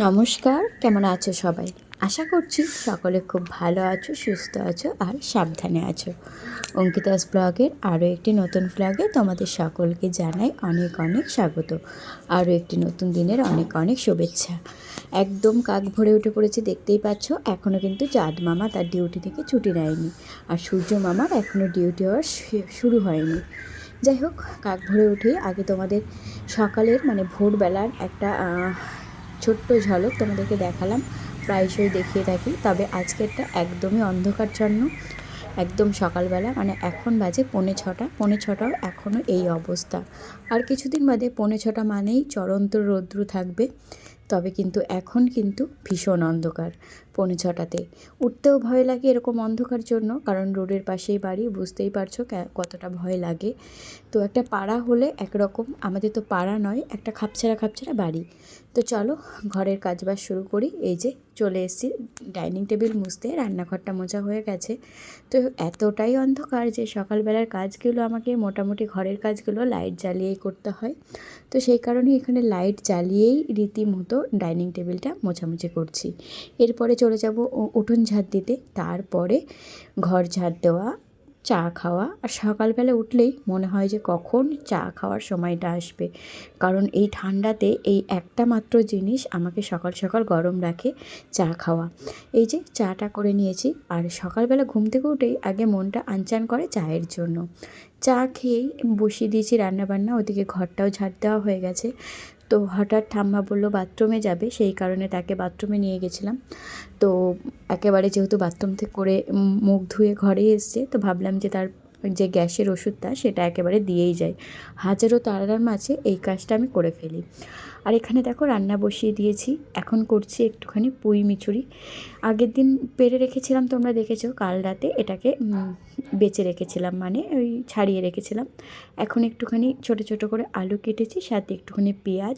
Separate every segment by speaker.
Speaker 1: নমস্কার, কেমন আছো সবাই? আশা করছি সকলে খুব ভালো আছো, সুস্থ আছো আর সাবধানে আছো। অঙ্কিতাস ব্লগের আরও একটি নতুন ব্লগে তোমাদের সকলকে জানাই অনেক অনেক স্বাগত। আরও একটি নতুন দিনের অনেক অনেক শুভেচ্ছা। একদম কাক ভরে উঠে পড়েছে, দেখতেই পাচ্ছ। এখনও কিন্তু চাঁদ মামা তার ডিউটি থেকে ছুটি নেয়নি, আর সূর্য মামার এখনও ডিউটি হওয়ার শুরু হয়নি। যাই হোক, কাক ভরে উঠে আগে তোমাদের সকালের ভোরবেলার একটা ছোট্ট ঝলক তোমাদেরকে দেখালাম। প্রায়শই দেখিয়ে থাকি, তবে আজকেরটা একদমই অন্ধকারচ্ছন্ন। একদম সকালবেলা, এখন বাজে 5:45, 5:45টাও এখনও এই অবস্থা। আর কিছুদিন বাদে 5:45 মানেই চরন্ত রৌদ্র থাকবে। তবে কিন্তু এখন কিন্তু ভীষণ অন্ধকার। 5:45টাতে উঠতেও ভয় লাগে এরকম অন্ধকার জন্য, কারণ রোডের পাশেই বাড়ি, বুঝতেই পারছো কতটা ভয় লাগে। তো একটা পাড়া হলে একরকম, আমাদের তো পাড়া নয়, একটা খাপছাড়া খাপছাড়া বাড়ি। তো চলো ঘরের কাজবাজ শুরু করি। এই যে চলে এসেছি ডাইনিং টেবিল মুছতে, রান্নাঘরটা মোছা হয়ে গেছে। তো এতটাই অন্ধকার যে সকালবেলার কাজগুলো আমাকে মোটামুটি ঘরের কাজগুলো লাইট জ্বালিয়েই করতে হয়। তো সেই কারণে এখানে লাইট জ্বালিয়েই রীতিমতো ডাইনিং টেবিলটা মোছামুছি করছি। এরপরে চলে যাব উঠোন ঝাড় দিতে, তারপরে ঘর ঝাড় দেওয়া, চা খাওয়া। আর সকালবেলা উঠলেই মনে হয় যে কখন চা খাওয়ার সময়টা আসবে, কারণ এই ঠান্ডাতে এই একটা মাত্র জিনিস আমাকে সকাল সকাল গরম রাখে, চা খাওয়া। এই যে চাটা করে নিয়েছি, আর সকালবেলা ঘুম থেকে উঠেই আগে মনটা আনচান করে চায়ের জন্য। চা খেয়েই বসিয়ে দিয়েছি রান্নাবান্না, ওদিকে ঘরটাও ঝাড় দেওয়া হয়ে গেছে। তো হঠাৎ ঠাম্মা বললো বাথরুমে যাবে, সেই কারণে তাকে বাথরুমে নিয়ে গেছিলাম। তো একেবারে যেহেতু বাথরুম থেকে করে মুখ ধুয়ে ঘরে এসছে, তো ভাবলাম যে তার যে গ্যাসের ওষুধটা সেটা একেবারে দিয়েই যায়। হাজারো তাড়ার মাঝে এই কাজটা আমি করে ফেলি। আর এখানে দেখো রান্না বসিয়ে দিয়েছি, এখন করছি একটুখানি পুঁই মিচুরি। আগের দিন পেরে রেখেছিলাম, তোমরা দেখেছো, কাল রাতে এটাকে বেঁচে রেখেছিলাম, ওই ছাড়িয়ে রেখেছিলাম। এখন একটুখানি ছোট ছোট করে আলু কেটেছি, সাথে একটুখানি পেঁয়াজ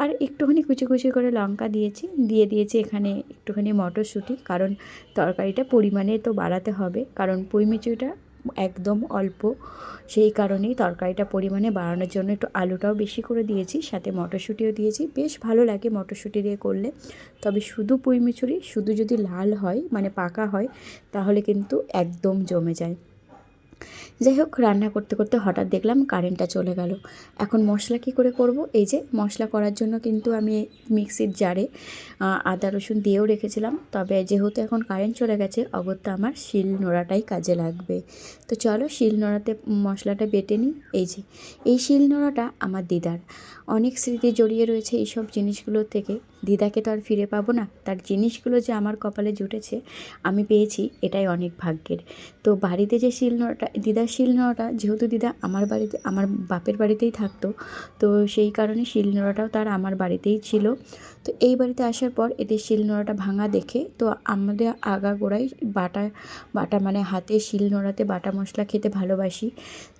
Speaker 1: আর একটুখানি কুচি কুচি করে লঙ্কা দিয়ে দিয়েছি এখানে একটুখানি মটরশুঁটি, কারণ তরকারিটা পরিমাণে তো বাড়াতে হবে, কারণ পুঁই মিচুরিটা একদম অল্প। সেই কারণেই তরকারিটা পরিমাণে বাড়ানোর জন্য একটু আলুটাও বেশি করে দিয়েছি, সাথে মটরশুঁটিও দিয়েছি। বেশ ভালো লাগে মটরশুঁটি দিয়ে করলে। তবে শুধু পুঁই মিচুরি শুধু যদি লাল হয়, পাকা হয়, তাহলে কিন্তু একদম জমে যায়। যাই হোক, রান্না করতে করতে হঠাৎ দেখলাম কারেন্টটা চলে গেল। এখন মশলা কী করে করব? এই যে মশলা করার জন্য কিন্তু আমি মিক্সির জারে আদা রসুন দিয়েও রেখেছিলাম, তবে যেহেতু এখন কারেন্ট চলে গেছে, অগত্যা আমার শিল নোড়াটাই কাজে লাগবে। তো চলো শিল নোড়াতে মশলাটা বেটে নিই। এই শিল নোড়াটা আমার দিদার, অনেক স্মৃতি জড়িয়ে রয়েছে এইসব জিনিসগুলোর থেকে। দিদাকে তো আর ফিরে পাবো না, তার জিনিসগুলো যে আমার কপালে জুটেছে, আমি পেয়েছি, এটাই অনেক ভাগ্যের। তো বাড়িতে যে শিলনোড়াটা, দিদার শিলনোড়াটা, যেহেতু দিদা আমার বাড়িতে, আমার বাপের বাড়িতেই থাকতো, তো সেই কারণে শিলনোড়াটাও তার আমার বাড়িতেই ছিল। তো এই বাড়িতে আসার পর এদের শিলনোড়াটা ভাঙা দেখে, তো আমাদের আগাগোড়াই বাটা বাটা হাতে শিলনোড়াতে বাটা মশলা খেতে ভালোবাসি।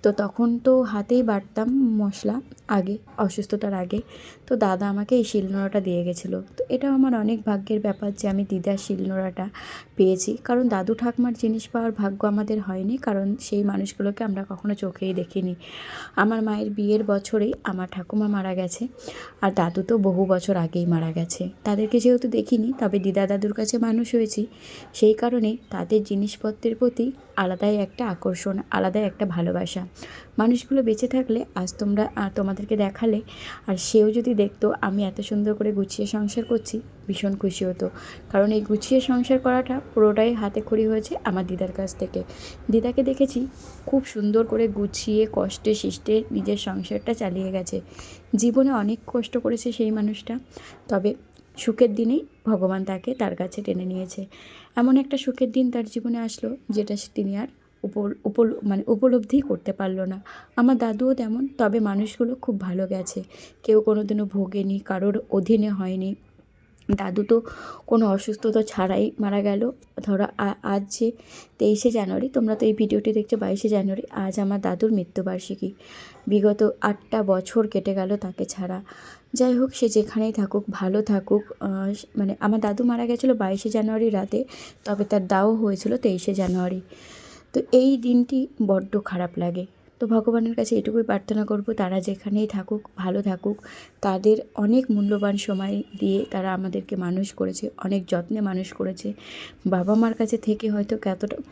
Speaker 1: তো তখন তো হাতেই বাটতাম মশলা আগে, অসুস্থতার আগে। তো দাদা আমাকে এই শিলনোড়াটা দিয়ে গেছিলো। তো এটাও আমার অনেক ভাগ্যের ব্যাপার যে আমি দিদার শিলনোড়াটা পেয়েছি, কারণ দাদু ঠাকুমার জিনিস পাওয়ার ভাগ্য আমাদের হয়নি, কারণ সেই মানুষগুলোকে আমরা কখনো চোখেই দেখিনি। আমার মায়ের বিয়ের বছরেই আমার ঠাকুমা মারা গেছে, আর দাদু তো বহু বছর আগেই মারা গেছে। তাদেরকে যেহেতু দেখিনি, তবে দিদা দাদুর কাছে মানুষ হয়েছি, সেই কারণেই তাদের জিনিসপত্রের প্রতি আলাদাই একটা আকর্ষণ, আলাদাই একটা ভালোবাসা। মানুষগুলো বেঁচে থাকলে আজ তোমাদেরকে দেখালে, আর সেও যদি দেখতো আমি এত সুন্দর করে গুছিয়ে সংসার করছি, ভীষণ খুশি হতো। কারণ এই গুছিয়ে সংসার করাটা পুরোটাই হাতে খড়ি হয়েছে আমার দিদার কাছ থেকে। দিদাকে দেখেছি খুব সুন্দর করে গুছিয়ে কষ্টে শিষ্টে নিজের সংসারটা চালিয়ে গেছে। জীবনে অনেক কষ্ট করেছে সেই মানুষটা, তবে সুখের দিনেই ভগবান তাকে তার কাছে টেনে নিয়েছে। এমন একটা সুখের দিন তার জীবনে আসলো, যেটা তিনি আর উপলব্ধিই করতে পারলো না। আমার দাদুও তেমন, তবে মানুষগুলো খুব ভালো গেছে, কেউ কোনো দিনও ভোগেনি, কারোর অধীনে হয়নি। দাদু তো কোনো অসুস্থতা ছাড়াই মারা গেল। ধরো আজ যে 23শে জানুয়ারি, তোমরা তো এই ভিডিওটি দেখছো 22শে জানুয়ারি, আজ আমার দাদুর মৃত্যুবার্ষিকী। বিগত 8টা বছর কেটে গেল তাকে ছাড়া। যাই হোক, সে যেখানেই থাকুক, ভালো থাকুক। আমার দাদু মারা গেছিলো 22শে জানুয়ারি রাতে, তবে তার দাও হয়েছিল 23শে জানুয়ারি। তো এই দিনটি বড্ড খারাপ লাগে। তো ভগবানের কাছে এটুকুই প্রার্থনা করব, তারা যেখানেই থাকুক ভালো থাকুক। তাদের অনেক মূল্যবান সময় দিয়ে তারা আমাদেরকে মানুষ করেছে, অনেক যত্নে মানুষ করেছে। বাবা মার কাছে থেকে হয়তো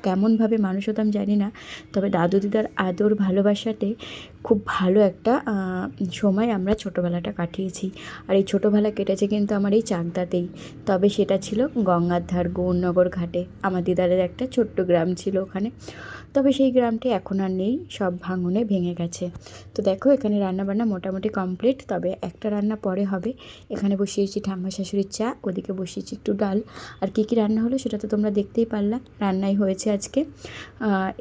Speaker 1: কেমনভাবে মানুষ হতাম জানি না, তবে দাদু দিদার আদর ভালোবাসাতে খুব ভালো একটা সময় আমরা ছোটোবেলাটা কাটিয়েছি। আর এই ছোটোবেলা কেটেছে কিন্তু আমার এই চাকদাতেই। তবে সেটা ছিল গঙ্গার ধার গৌরনগর ঘাটে। আমার দিদারের একটা ছোট্ট গ্রাম ছিল ওখানে। তবে সেই গ্রামটি এখন আর নেই, সব ভাঙনে ভেঙে গেছে। তো দেখো এখানে রান্নাবান্না মোটামুটি কমপ্লিট, তবে একটা রান্না পরে হবে। এখানে বসিয়েছি ঠাম্মা শাশুড়ির চা, ওদিকে বসিয়েছি একটু ডাল। আর কী কী রান্না হলো সেটা তো তোমরা দেখতেই পারলা। রান্নাই হয়েছে আজকে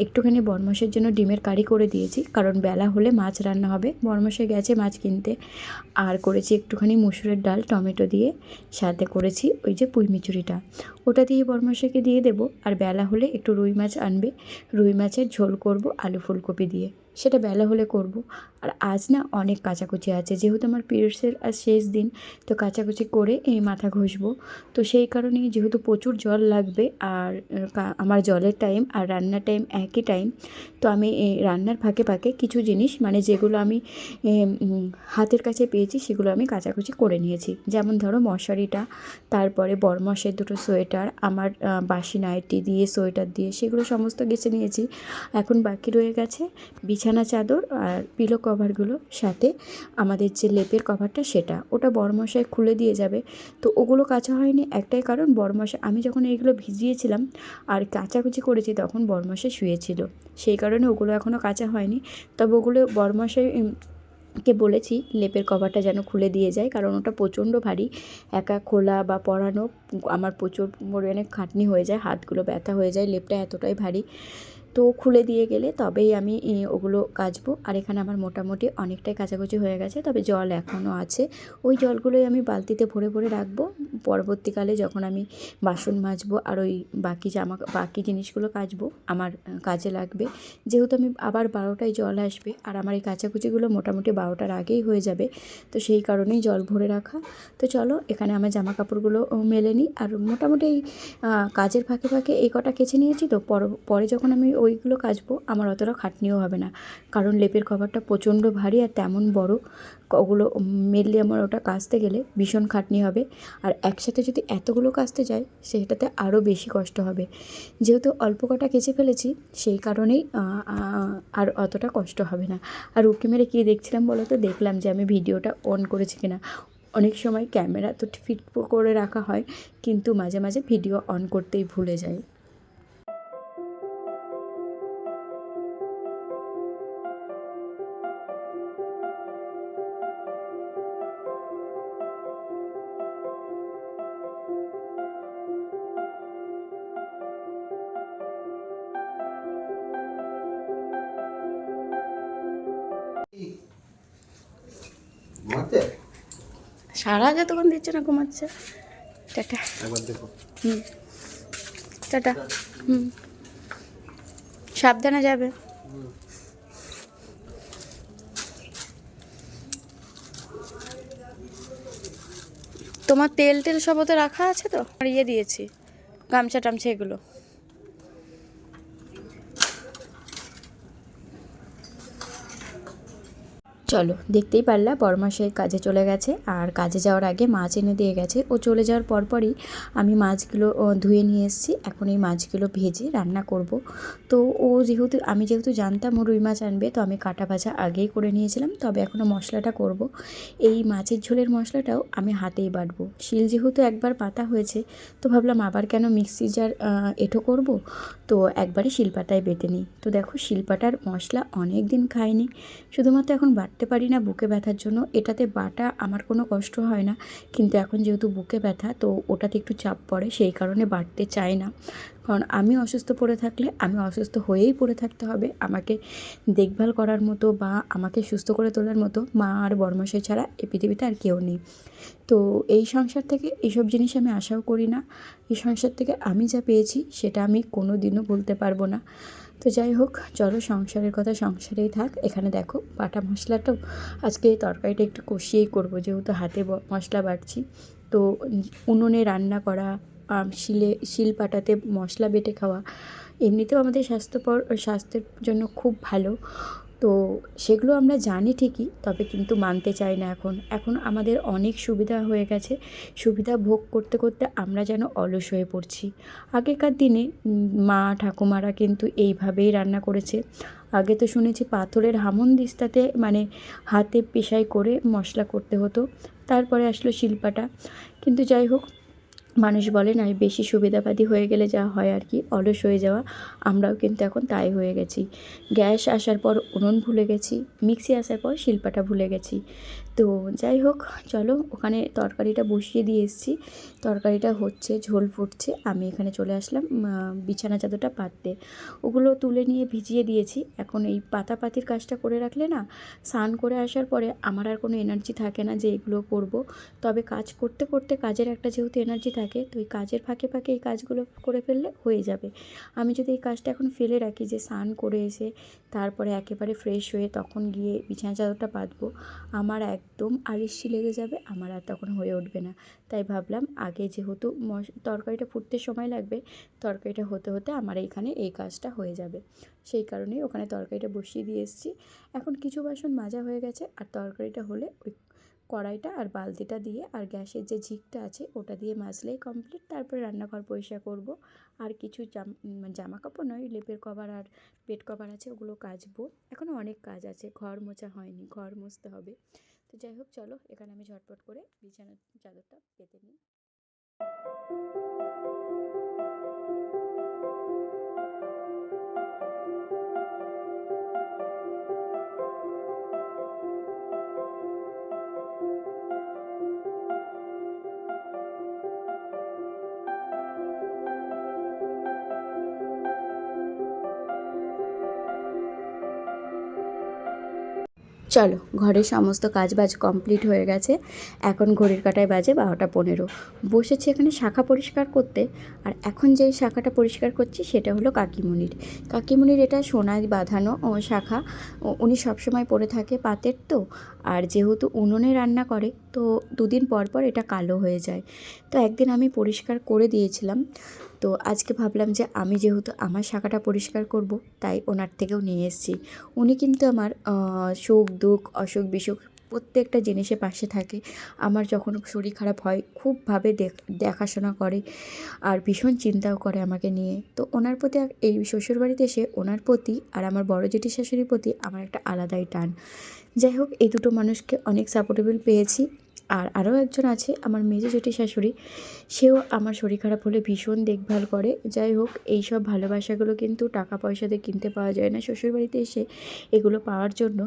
Speaker 1: একটুখানি বরমাসের জন্য ডিমের কারি করে দিয়েছি, কারণ বেলা হলে মাছ রান্না হবে। বরমাসে গেছে মাছ কিনতে। আর করেছি একটুখানি মুসুরের ডাল টমেটো দিয়ে, সাথে করেছি ওই যে পুঁই মিচুরিটা, ওটা দিয়ে বরমাসাকে দিয়ে দেবো। আর বেলা হলে একটু রুই মাছ আনবে, রুই মাছের ঝোল করব আলু ফুলকপি দিয়ে, সেটা বেলা হলে করব। আর আজ না অনেক কাচাকুচি আছে, যেহেতু আমার পিরিয়ডসের আজ শেষ দিন, তো কাচাকুচি করে এই মাথা ঘষবো। তো সেই কারণেই যেহেতু প্রচুর জল লাগবে, আর আমার জলের টাইম আর রান্নার টাইম একই টাইম, তো আমি রান্নার ফাঁকে ফাঁকে কিছু জিনিস মানে যেগুলো আমি হাতের কাছে পেয়েছি সেগুলো আমি কাচাকুচি করে নিয়েছি। যেমন ধরো মশারিটা, তারপরে বরমাসের দুটো সোয়েটার, আমার বাসি নাইটি দিয়ে সোয়েটার দিয়ে সেগুলো সমস্ত গেছে নিয়েছি। এখন বাকি রয়ে গেছে বিছানা চাদর আর পিলো কভারগুলো, সাথে আমাদের যে লেপের কভারটা সেটা, ওটা বরমশাই খুলে দিয়ে যাবে। তো ওগুলো কাচা হয়নি একটাই কারণ, বরমশাই আমি যখন এইগুলো ভিজিয়েছিলাম আর কাচাকুচি করেছি তখন বরমশাই শুয়েছিল, সেই কারণে ওগুলো এখনও কাচা হয়নি। তবে ওগুলো বরমশাই কে বলেছি লেপের কভারটা যেন খুলে দিয়ে যায়, কারণ ওটা প্রচণ্ড ভারী, একা খোলা বা পরানো আমার প্রচুর পরিমাণে খাটনি হয়ে যায়, হাতগুলো ব্যথা হয়ে যায়, লেপটা এতটাই ভারী। তো খুলে দিয়ে গেলে তবেই আমি ওগুলো কাচবো। আর এখানে আমার মোটামুটি অনেকটাই কাচাকুচি হয়ে গেছে, তবে জল এখনও আছে। ওই জলগুলোই আমি বালতিতে ভরে ভরে রাখবো, পরবর্তীকালে যখন আমি বাসন মাজবো আর ওই বাকি জিনিসগুলো কাচবো আমার কাজে লাগবে। যেহেতু আমি আবার 12টায় জল আসবে, আর আমার এই কাচাকুচিগুলো মোটামুটি 12টার আগেই হয়ে যাবে, তো সেই কারণেই জল ভরে রাখা। তো চলো এখানে আমার জামা কাপড়গুলো মেলে নিই। আর মোটামুটি এই কাজের ফাঁকে ফাঁকে এই কটা কেচে নিয়েছি, তো পরে যখন আমি ওইগুলো কাচবো আমার অতটা খাটনিও হবে না, কারণ লেপের কভারটা প্রচণ্ড ভারী আর তেমন বড়, ওগুলো মেনলি আমার ওটা কাচতে গেলে ভীষণ খাটনি হবে। আর একসাথে যদি এতগুলো কাচতে যাই সেটাতে আরও বেশি কষ্ট হবে। যেহেতু অল্প কটা কেচে ফেলেছি সেই কারণেই আর অতটা কষ্ট হবে না। আর উঁকি মেরে কী দেখছিলাম বলো তো, দেখলাম যে আমি ভিডিওটা অন করেছি কিনা। অনেক সময় ক্যামেরা তো ফিট করে রাখা হয়, কিন্তু মাঝে মাঝে ভিডিও অন করতেই ভুলে যাই। সারা যতক্ষণ দিচ্ছে না ঘুমাচ্ছে। টাটা, টাটা, সাবধানে যাবে। তোমার তেল সব ওতে রাখা আছে তো, আর দিয়েছি গামছা টামছা এগুলো। চলো দেখতেই পারলা বরমাসে কাজে চলে গেছে, আর কাজে যাওয়ার আগে মাছ এনে দিয়ে গেছে। ও চলে যাওয়ার পরপরই আমি মাছগুলো ধুয়ে নিয়ে এসেছি, এখন এই মাছগুলো ভেজে রান্না করব। তো আমি যেহেতু জানতাম ও রুই মাছ আনবে, তো আমি কাটা ভাজা আগেই করে নিয়েছিলাম। তবে এখনও মশলাটা করব। এই মাছের ঝোলের মশলাটাও আমি হাতেই বাটবো, শিল যেহেতু একবার পাতা হয়েছে, তো ভাবলাম আবার কেন মিক্সি জার এঁটো করব, তো একবারই শিলপাটায় বেটে নিই। তো দেখো শিলপাটার মশলা অনেক দিন খাইনি, শুধুমাত্র এখন বাটতে পারি না বুকে ব্যথার জন্য। এটাতে বাটা আমার কোনো কষ্ট হয় না, কিন্তু এখন যেহেতু বুকে ব্যথা তো ওটাতে একটু চাপ পড়ে, সেই কারণে বাটতে চাই না। কারণ আমি অসুস্থ পড়ে থাকলে আমি অসুস্থ হয়েই পড়ে থাকতে হবে, আমাকে দেখভাল করার মতো বা আমাকে সুস্থ করে তোলার মতো মা আর বরমশাই ছাড়া এই পৃথিবীতে আর কেউ নেই। তো এই সংসার থেকে এইসব জিনিস আমি আশাও করি না। এই সংসার থেকে আমি যা পেয়েছি সেটা আমি কোনো দিনও বলতে পারবো না। তো যাই হোক, চলো সংসারের কথা সংসারেই থাক। এখানে দেখো বাটা মশলাটাও আজকে তরকারিটা একটু কষিয়েই করবো, যেহেতু হাতে মশলা বাটছি। তো উনুনে রান্না করা, শিল পাটাতে মশলা বেটে খাওয়া এমনিতেও আমাদের স্বাস্থ্যের জন্য খুব ভালো। তো তো সেগুলো আমরা জানি ঠিকই, তবে কিন্তু মানতে চাই না এখন আমাদের অনেক সুবিধা হয়ে গেছে। সুবিধা ভোগ করতে করতে আমরা যেন অলস হয়ে পড়ছি। আগেকার দিনে মা ঠাকুমারা কিন্তু এইভাবেই রান্না করেছে। আগে তো শুনেছি পাথরের হামানদিস্তাতে মানে হাতে পেশাই করে মশলা করতে হতো, তারপরে আসলো শিলপাটা। কিন্তু যাই হোক, মানুষ বলে না বেশি সুবিধাবাদী হয়ে গেলে যা হয় আর কি, অলস হয়ে যাওয়া। আমরাও কিন্তু এখন তাই হয়ে গেছি। গ্যাস আসার পর উনুন ভুলে গেছি, মিক্সি আসার পর শিলপাটা ভুলে গেছি। তো যাই হোক, চলো ওখানে তরকারিটা বসিয়ে দিয়ে এসেছি। তরকারিটা হচ্ছে, ঝোল ফুটছে, আমি এখানে চলে আসলাম বিছানা চাদরটা পাততে। ওগুলো তুলে নিয়ে ভিজিয়ে দিয়েছি। এখন এই পাতাপাতির কাজটা করে রাখলে না, স্নান করে আসার পরে আমার আর কোনো এনার্জি থাকে না যে এগুলো করব। তবে কাজ করতে করতে কাজের একটা যেহেতু এনার্জি থাকে, তো এই কাজের ফাঁকে ফাঁকে এই কাজগুলো করে ফেললে হয়ে যাবে। আমি যদি এই কাজটা এখন ফেলে রাখি যে স্নান করে এসে তারপরে একেবারে ফ্রেশ হয়ে তখন গিয়ে বিছানা চাদরটা পাতবো, আমার একদম আলিস্যি লেগে যাবে, আমার আর তখন হয়ে উঠবে না। তাই ভাবলাম আগে যেহেতু তরকারিটা ফুটতে সময় লাগবে, তরকারিটা হতে হতে আমার এইখানে এই কাজটা হয়ে যাবে। সেই কারণেই ওখানে তরকারিটা বসিয়ে দিয়ে এসেছি। এখন কিছু বাসন মাজা হয়ে গেছে, আর তরকারিটা হলে ওই কড়াইটা আর বালতিটা দিয়ে আর গ্যাসের যে ঝিকটা আছে ওটা দিয়ে মাজলেই কমপ্লিট। তারপরে রান্নাঘর পরিষ্কার করব। আর কিছু জামা কাপড় নয়, লেপের কভার আর বেড কভার আছে, ওগুলো কাচবো। এখনও অনেক কাজ আছে, ঘর মোছা হয়নি, ঘর মুছতে হবে। তো যাই হোক, চলো এখানে আমি ঝটপট করে বিছানার চাদরটা পেতে নিই। চলো, ঘরের সমস্ত কাজবাজ কমপ্লিট হয়ে গেছে। এখন ঘড়ির কাঁটায় বাজে 12টা 15। বসেছি এখানে শাখা পরিষ্কার করতে। আর এখন যেই শাখাটা পরিষ্কার করছি সেটা হলো কাকিমুনির এটা সোনায় বাঁধানো শাখা। উনি সবসময় পরে থাকে পাতের তো। আর যেহেতু উনুনে রান্না করে, তো দুদিন পর পর এটা কালো হয়ে যায়। তো একদিন আমি পরিষ্কার করে দিয়েছিলাম। তো আজকে ভাবলাম যে আমি যেহেতু আমার শাখাটা পরিষ্কার করব, তাই ওনার থেকেও নিয়ে এসেছি। উনি কিন্তু আমার সুখ দুঃখ অসুখ বিসুখ প্রত্যেকটা জিনিসের পাশে থাকে। আমার যখন শরীর খারাপ হয় খুবভাবে দেখাশোনা করে, আর ভীষণ চিন্তাও করে আমাকে নিয়ে। তো ওনার প্রতি এই শ্বশুরবাড়িতে এসে ওনার প্রতি আর আমার বড় জেঠি শাশুড়ির প্রতি আমার একটা আলাদাই টান। যাই হোক, এই দুটো মানুষকে অনেক সাপোর্টেবল পেয়েছি। আর আরও একজন আছে আমার মেজো জেঠি শাশুড়ি, সেও আমার শরীর খারাপ হলে ভীষণ দেখভাল করে। যাই হোক, এই সব ভালোবাসাগুলো কিন্তু টাকা পয়সা দিয়ে কিনতে পাওয়া যায় না। শ্বশুরবাড়িতে এসে এগুলো পাওয়ার জন্য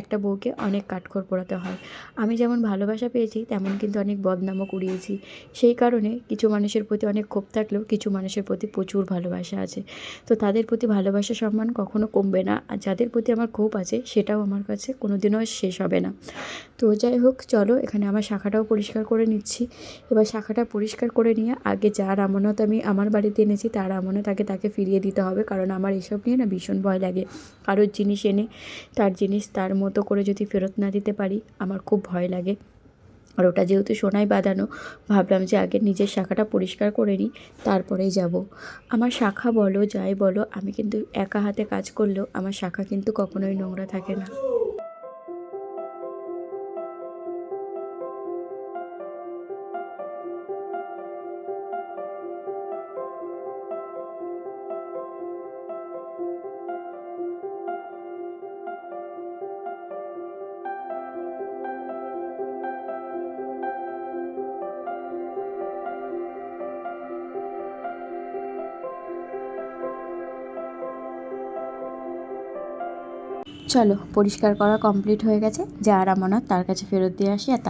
Speaker 1: একটা বউকে অনেক কাঠখড় পোড়াতে হয়। আমি যেমন ভালোবাসা পেয়েছি, তেমন কিন্তু অনেক বদনামও কুড়িয়েছি। সেই কারণে কিছু মানুষের প্রতি অনেক ক্ষোভ থাকলেও কিছু মানুষের প্রতি প্রচুর ভালোবাসা আছে। তো তাদের প্রতি ভালোবাসা সম্মান কখনো কমবে না, আর যাদের প্রতি আমার ক্ষোভ আছে সেটাও আমার কাছে কোনোদিনও শেষ হবে না। তো যাই হোক, চলো এখানে আমার শাখাটাও পরিষ্কার করে নিচ্ছি। এবার শাখাটা পরিষ্কার করে নিয়ে আগে যার আমানত আমি আমার বাড়িতে এনেছি তার আমানত আগে তাকে ফিরিয়ে দিতে হবে, কারণ আমার এসব নিয়ে না ভীষণ ভয় লাগে। কারোর জিনিস এনে তার জিনিস তার মতো করে যদি ফেরত না দিতে পারি, আমার খুব ভয় লাগে। আর ওটা যেহেতু সোনায় বাঁধানো, ভাবলাম যে আগে নিজের শাখাটা পরিষ্কার করে নিই, তারপরেই যাব। আমার শাখা বলো যাই বলো, আমি কিন্তু একা হাতে কাজ করলেও আমার শাখা কিন্তু কখনোই নোংরা থাকে না। চলো, পরিষ্কার করা কমপ্লিট হয়ে গেছে। যার আমানত তার কাছে ফেরত দিয়ে আসি, আর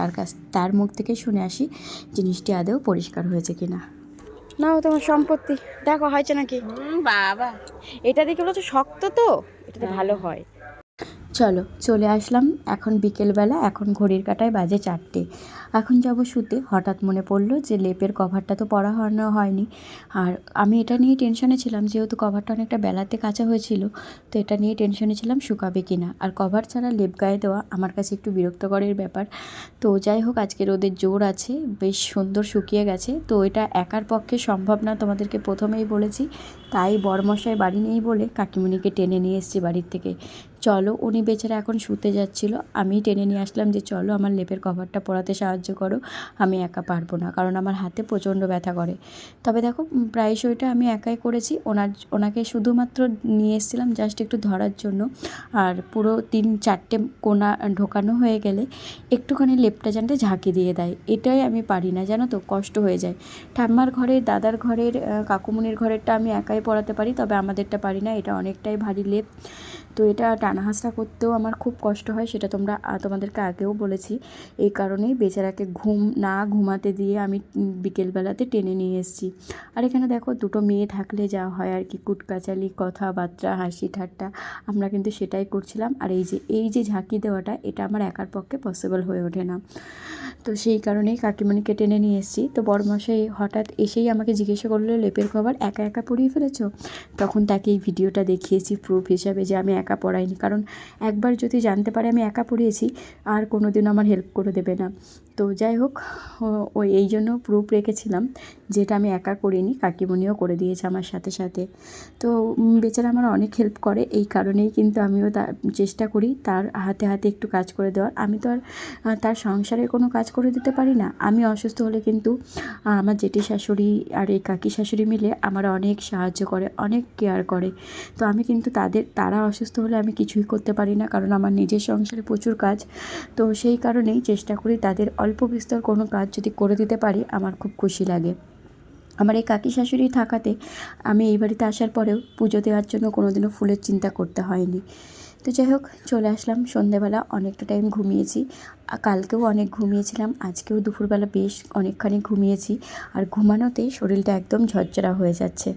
Speaker 1: তার মুখ থেকে শুনে আসি জিনিসটি আদৌ পরিষ্কার হয়েছে কিনা। নাও তোমার সম্পত্তি, দেখো হয়েছে নাকি।
Speaker 2: বাবা,
Speaker 1: এটা দেখে বলছো শক্ত, তো এটাতে ভালো হয়। চলো চলে আসলাম এখন বিকেলবেলা। এখন ঘড়ির কাঁটায় বাজে 4টে। এখন যাব শুতে। হঠাৎ মনে পড়লো যে লেপের কভারটা তো পরানো হয়নি। আর আমি এটা নিয়ে টেনশনে ছিলাম, যেহেতু কভারটা অনেকটা বেলাতে কাচা হয়েছিল, তো এটা নিয়ে টেনশনে ছিলাম শুকাবে কি না। আর কভার ছাড়া লেপ গায়ে দেওয়া আমার কাছে একটু বিরক্তকরের ব্যাপার। তো যাই হোক, আজকে রোদের জোর আছে, বেশ সুন্দর শুকিয়ে গেছে। তো এটা একার পক্ষে সম্ভব না, তোমাদেরকে প্রথমেই বলেছি তাই বরমশাই বাড়ি নেই বলে কাকিমণিকে টেনে নিয়ে এসেছি বাড়ির থেকে। চলো, উনি বেচারা এখন শুতে যাচ্ছিলো, আমি টেনে নিয়ে আসলাম যে চলো আমার লেপের কভারটা পরাতে সাহায্য করো, আমি একা পারবো না, কারণ আমার হাতে প্রচণ্ড ব্যথা করে। তবে দেখো প্রায়শইটা আমি একাই করেছি। ওনাকে শুধুমাত্র নিয়ে এসেছিলাম জাস্ট একটু ধরার জন্য। আর পুরো 3-4টে কোণা ঢোকানো হয়ে গেলে একটুখানি লেপটা জানতে ঝাঁকি দিয়ে দেয়। এটাই আমি পারি না, জানো তো, কষ্ট হয়ে যায়। ঠাম্মার ঘরের, দাদার ঘরের, কাকুমণির ঘরেরটা আমি একাই পরাতে পারি, তবে আমাদেরটা পারি না। এটা অনেকটাই ভারী লেপ, তো এটা টানা হাঁচড়া করতেও আমার খুব কষ্ট হয়। সেটা তোমাদেরকে আগেও বলেছি। এই কারণেই বেচারাকে না ঘুমাতে দিয়ে আমি বিকেলবেলাতে টেনে নিয়ে এসেছি। আর এখানে দেখো দুটো মেয়ে থাকলে যা হয় আর কি, কুটকাচালি, কথাবার্তা, হাসি ঠাট্টা, আমরা কিন্তু সেটাই করছিলাম। আর এই যে ঝাঁকি দেওয়াটা, এটা আমার একার পক্ষে পসিবল হয়ে ওঠে না। তো সেই কারণেই কাকিমণিকে টেনে নিয়ে এসেছি। তো বড়মশাই হঠাৎ এসেই আমাকে জিজ্ঞাসা করলো, লেপের কভার একা একা পরিয়ে ফেলেছো? তখন তাকে এই ভিডিওটা দেখিয়েছি প্রুফ হিসাবে যে আমি একা পড়াইনি, কারণ একবার যদি জানতে পারে আমি একা পড়িয়েছি আর কোনো দিন আমার হেল্প করে দেবে না। তো যাই হোক, এই জন্য প্রুফ রেখেছিলাম যেটা আমি একা করিনি, কাকিমণিও করে দিয়েছে আমার সাথে সাথে। তো বেচারা আমার অনেক হেল্প করে, এই কারণেই কিন্তু আমিও চেষ্টা করি তার হাতে হাতে একটু কাজ করে দেওয়ার। আমি তো আর তার সংসারের কোনো কাজ করে দিতে পারি না। আমি অসুস্থ হলে কিন্তু আমার জেঠি শাশুড়ি আর এই কাকি শাশুড়ি মিলে আমার অনেক সাহায্য করে, অনেক কেয়ার করে। তো আমি কিন্তু তারা অসুস্থ হলে আমি কিছুই করতে পারি না, কারণ আমার নিজের সংসারে প্রচুর কাজ। তো সেই কারণেই চেষ্টা করি তাদের অল্প বিস্তর কোনো কাজ যদি করে দিতে পারি আমার খুব খুশি লাগে। আমার এই কাকি শাশুড়ি থাকাতে আমি এই বাড়িতে আসার পরেও পুজো দেওয়ার জন্য কোনোদিনও ফুলের চিন্তা করতে হয়নি। তো যাই হোক, চলে আসলাম সন্ধ্যেবেলা, অনেকটা টাইম ঘুমিয়েছি। কালকেও অনেক ঘুমিয়েছিলাম, আজকেও দুপুরবেলা বেশ অনেকখানি ঘুমিয়েছি। আর ঘুমানোতেই শরীরটা একদম ঝরঝরা হয়ে যাচ্ছে।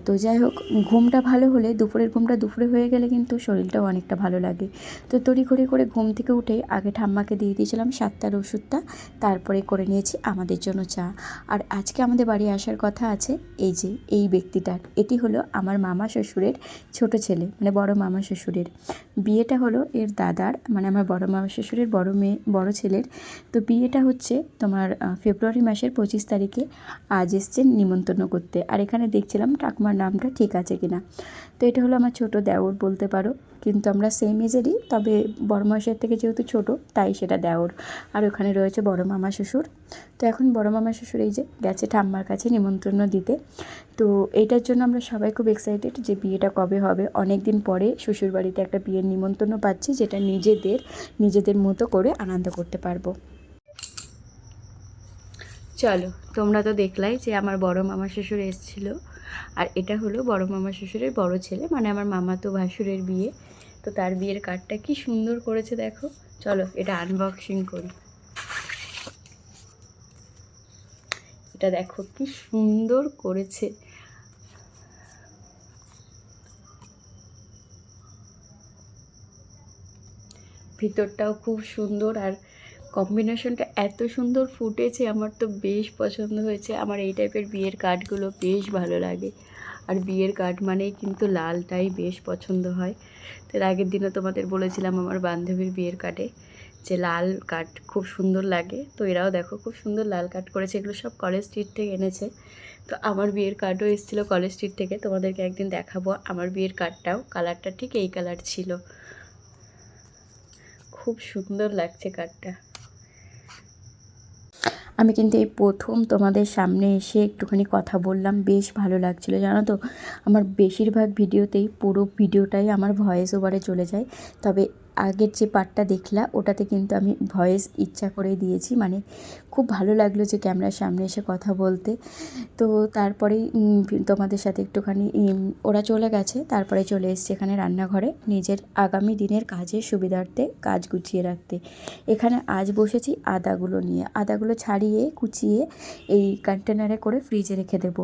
Speaker 1: তো যাই হোক, ঘুমটা ভালো হলে, দুপুরের ঘুমটা দুপুরে হয়ে গেলে কিন্তু শরীরটাও অনেকটা ভালো লাগে। তো তড়িঘড়ি করে ঘুম থেকে উঠেই আগে ঠাম্মাকে দিয়ে দিয়েছিলাম 7টার ওষুধটা, তারপরে করে নিয়েছি আমাদের জন্য চা। আর আজকে আমাদের বাড়ি আসার কথা আছে এই ব্যক্তিটার। এটি হলো আমার মামা শ্বশুরের ছোট ছেলে, মানে বড় মামা শ্বশুরের। বিয়েটা হলো এর দাদার, মানে আমার বড় মামা শ্বশুরের বড় ছেলের। তো বিয়েটা হচ্ছে তোমার ফেব্রুয়ারি মাসের 25 তারিখে। আজ এসছেন নিমন্ত্রণ করতে। আর এখানে দেখছিলাম ঠাকুমার নামটা ঠিক আছে কিনা। তো এটা হলো আমার ছোট দেওর বলতে পারো, কিন্তু আমরা সেম এজেরই, তবে বড় মাসের থেকে যেহেতু ছোট তাই সেটা দেওর। আর ওখানে রয়েছে বড় মামা শ্বশুর। তো এখন বড় মামা শ্বশুর এই যে গেছে ঠাম্মার কাছে নিমন্ত্রণ দিতে। তো এইটার জন্য আমরা সবাই খুব এক্সাইটেড যে বিয়েটা কবে হবে। অনেক দিন পরে শ্বশুরবাড়িতে একটা বিয়ের নিমন্ত্রণ পাচ্ছি, যেটা নিজেদের মতো করে আনন্দ করতে পারবো। চলো, তোমরা তো দেখলাই যে আমার বড় মামা শ্বশুর এসেছিলো। আর এটা হলো বড় মামা শ্বশুরের বড় ছেলে, মানে আমার মামাতো ভাসুরের বিয়ে। তো তার বিয়ের কার্ডটা কি সুন্দর করেছে দেখো। চলো এটা আনবক্সিং করি। এটা দেখো কি সুন্দর করেছে। ভিতরটাও খুব সুন্দর, আর কম্বিনেশনটা এত সুন্দর ফুটেছে, আমার তো বেশ পছন্দ হয়েছে। আমার এই টাইপের বিয়ের কার্ডগুলো বেশ ভালো লাগে। আর বিয়ের কার্ড মানেই কিন্তু লালটাই বেশ পছন্দ হয়। তো এর আগের দিনও তোমাদের বলেছিলাম আমার বান্ধবীর বিয়ের কার্ডে যে লাল কার্ড খুব সুন্দর লাগে। তো এরাও দেখো খুব সুন্দর লাল কার্ড করেছে। এগুলো সব কলেজ স্ট্রিট থেকে এনেছে। তো আমার বিয়ের কার্ডও এসেছিলো কলেজ স্ট্রিট থেকে, তোমাদেরকে একদিন দেখাবো। আমার বিয়ের কার্ডটাও কালারটা ঠিক এই কালার ছিল। খুব সুন্দর লাগছে কার্ডটা। আমি কিন্তু এই প্রথম তোমাদের সামনে এসে একটুখানি কথা বললাম, বেশ ভালো লাগছিলো জানো তো। আমার বেশিরভাগ ভিডিওতেই পুরো ভিডিওটাই আমার ভয়েস ওভারে চলে যায়, তবে আগের যে পার্টটা দেখলা ওটাতে কিন্তু আমি ভয়েস ইচ্ছা করে দিয়েছি, মানে খুব ভালো লাগলো যে ক্যামেরার সামনে এসে কথা বলতে। তো তারপরেই তোমাদের সাথে একটুখানি ওরা চলে গেছে, তারপরে চলে এসেছি এখানে রান্নাঘরে নিজের আগামী দিনের কাজের সুবিধার্থে কাজ গুছিয়ে রাখতে। এখানে আজ বসেছি আদাগুলো নিয়ে, আদাগুলো ছাড়িয়ে কুচিয়ে এই কন্টেনারে করে ফ্রিজে রেখে দেবো।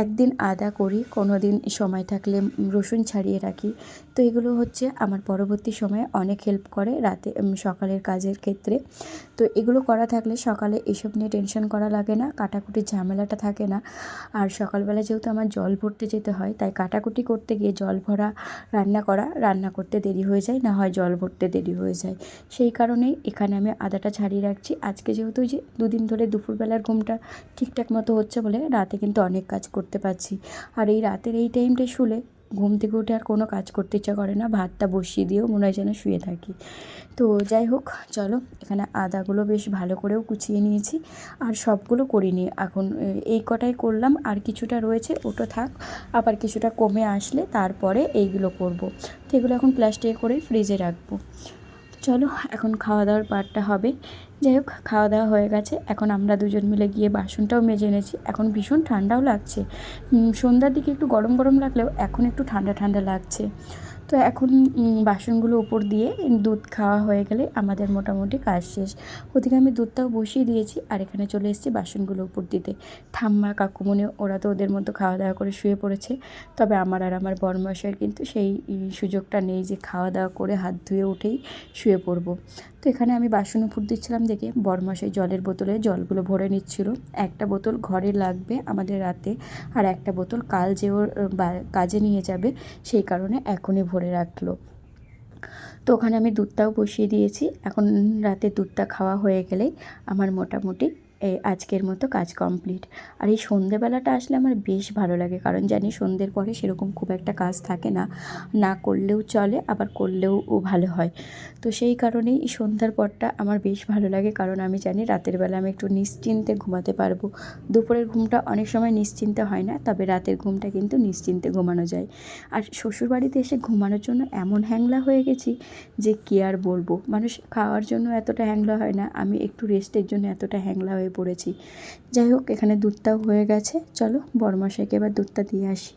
Speaker 1: একদিন আদা করি, কোনো দিন সময় থাকলে রসুন ছাড়িয়ে রাখি। তো এগুলো হচ্ছে আমার পরবর্তী সময়ে অনেক অনেক হেল্প করে রাতে সকালের কাজের ক্ষেত্রে। তো এগুলো করা থাকলে সকালে এসব নিয়ে টেনশন করা লাগে না, কাটাকুটির ঝামেলাটা থাকে না। আর সকালবেলা যেহেতু আমার জল ভরতে যেতে হয়, তাই কাটাকুটি করতে গিয়ে জল ভরা রান্না করতে দেরি হয়ে যায়, না হয় জল ভরতে দেরি হয়ে যায়। সেই কারণেই এখানে আমি আদাটা ছাড়িয়ে রাখছি। আজকে যেহেতু যে দুদিন ধরে দুপুরবেলার ঘুমটা ঠিকঠাক মতো হচ্ছে বলে রাতে কিন্তু অনেক কাজ করতে পারছি। আর এই রাতের এই টাইমটায় শুলে ঘুম থেকে উঠে আর কোনো কাজ করতে ইচ্ছা করে না, ভাতটা বসিয়ে দিয়েও মনে হয় যেন শুয়ে থাকি। তো যাই হোক, চলো এখানে আদাগুলো বেশ ভালো করেও কুচিয়ে নিয়েছি, আর সবগুলো করিনি এখন, এই কটাই করলাম, আর কিছুটা রয়েছে ওটা থাক, আবার কিছুটা কমে আসলে তারপরে এইগুলো করব। তো এগুলো এখন প্লাস্টিকে করে ফ্রিজে রাখবো। চলো এখন খাওয়া দাওয়ার পার্টটা হবে। যাই হোক, খাওয়া দাওয়া হয়ে গেছে, এখন আমরা দুজন মিলে গিয়ে বাসনটাও মেজে এনেছি। এখন ভীষণ ঠান্ডাও লাগছে, সন্ধ্যার দিকে একটু গরম গরম লাগলেও এখন একটু ঠান্ডা ঠান্ডা লাগছে। তো এখন বাসনগুলো উপর দিয়ে দুধ খাওয়া হয়ে গেলে আমাদের মোটামুটি কাজ শেষ। ওদিকে আমি দুধটাও বসিয়ে দিয়েছি, আর এখানে চলে এসেছি বাসনগুলো উপর দিতে। ঠাম্মা কাকুমনি ওরা তো ওদের মতো খাওয়া দাওয়া করে শুয়ে পড়েছে, তবে আমার আর আমার বরমশাইয়ের কিন্তু সেই সুযোগটা নেই যে খাওয়া দাওয়া করে হাত ধুয়ে উঠেই শুয়ে পড়বো। তো এখানে আমি বাসন উপর দিচ্ছিলাম দেখে বরমশাই জলের বোতলে জলগুলো ভরে নিচ্ছিল। একটা বোতল ঘরে লাগবে আমাদের রাতে, আর একটা বোতল কাল যে ওর কাজে নিয়ে যাবে সেই কারণে এখনই ভরে রাখলো। তো ওখানে আমি দুধটাও বসিয়ে দিয়েছি। এখন রাতে দুধটা খাওয়া হয়ে গেলেই আমার মোটামুটি আজকের মতো কাজ কমপ্লিট। আর এই সন্ধেবেলাটা আসলে আমার বেশ ভালো লাগে, কারণ জানি সন্ধ্যের পরে সেরকম খুব একটা কাজ থাকে না, না করলেও চলে আবার করলেও ভালো হয়। তো সেই কারণেই এই সন্ধ্যার পরটা আমার বেশ ভালো লাগে, কারণ আমি জানি রাতের বেলা আমি একটু নিশ্চিন্তে ঘুমাতে পারবো। দুপুরের ঘুমটা অনেক সময় নিশ্চিন্তে হয় না, তবে রাতের ঘুমটা কিন্তু নিশ্চিন্তে ঘুমানো যায়। আর শ্বশুরবাড়িতে এসে ঘুমানোর জন্য এমন হ্যাংলা হয়ে গেছি যে কী আর বলবো। মানুষ খাওয়ার জন্য এতটা হ্যাংলা হয় না, আমি একটু রেস্টের জন্য এতটা হ্যাংলা হয়ে পড়েছি। যাই হোক, এখানে দুধটাও হয়ে গেছে, চলো বরমশাইকে এবার দুধটা দিয়ে আসি।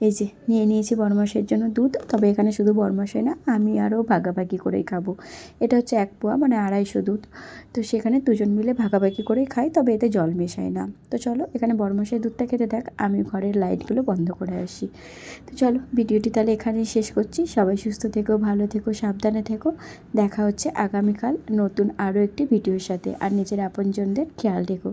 Speaker 1: এই যে নিয়ে নিয়েছি বরমশাইয়ের জন্য দুধ, তবে এখানে শুধু বরমশাই না, আমি আরও ভাগাভাগি করেই খাবো। এটা হচ্ছে 1 পোয়া মানে 250 দুধ, তো সেখানে দুজন মিলে ভাগাভাগি করেই খাই, তবে এতে জল মেশাই না। তো চলো এখানে বরমশাই দুধটা খেতে থাক, আমি ঘরের লাইটগুলো বন্ধ করে আসি। তো চলো ভিডিওটি তাহলে এখানেই শেষ করছি। সবাই সুস্থ থেকো, ভালো থেকো, সাবধানে থেকো। দেখা হচ্ছে আগামীকাল নতুন আরও একটি ভিডিওর সাথে। আর নিজের আপনজনদের খেয়াল রেখো।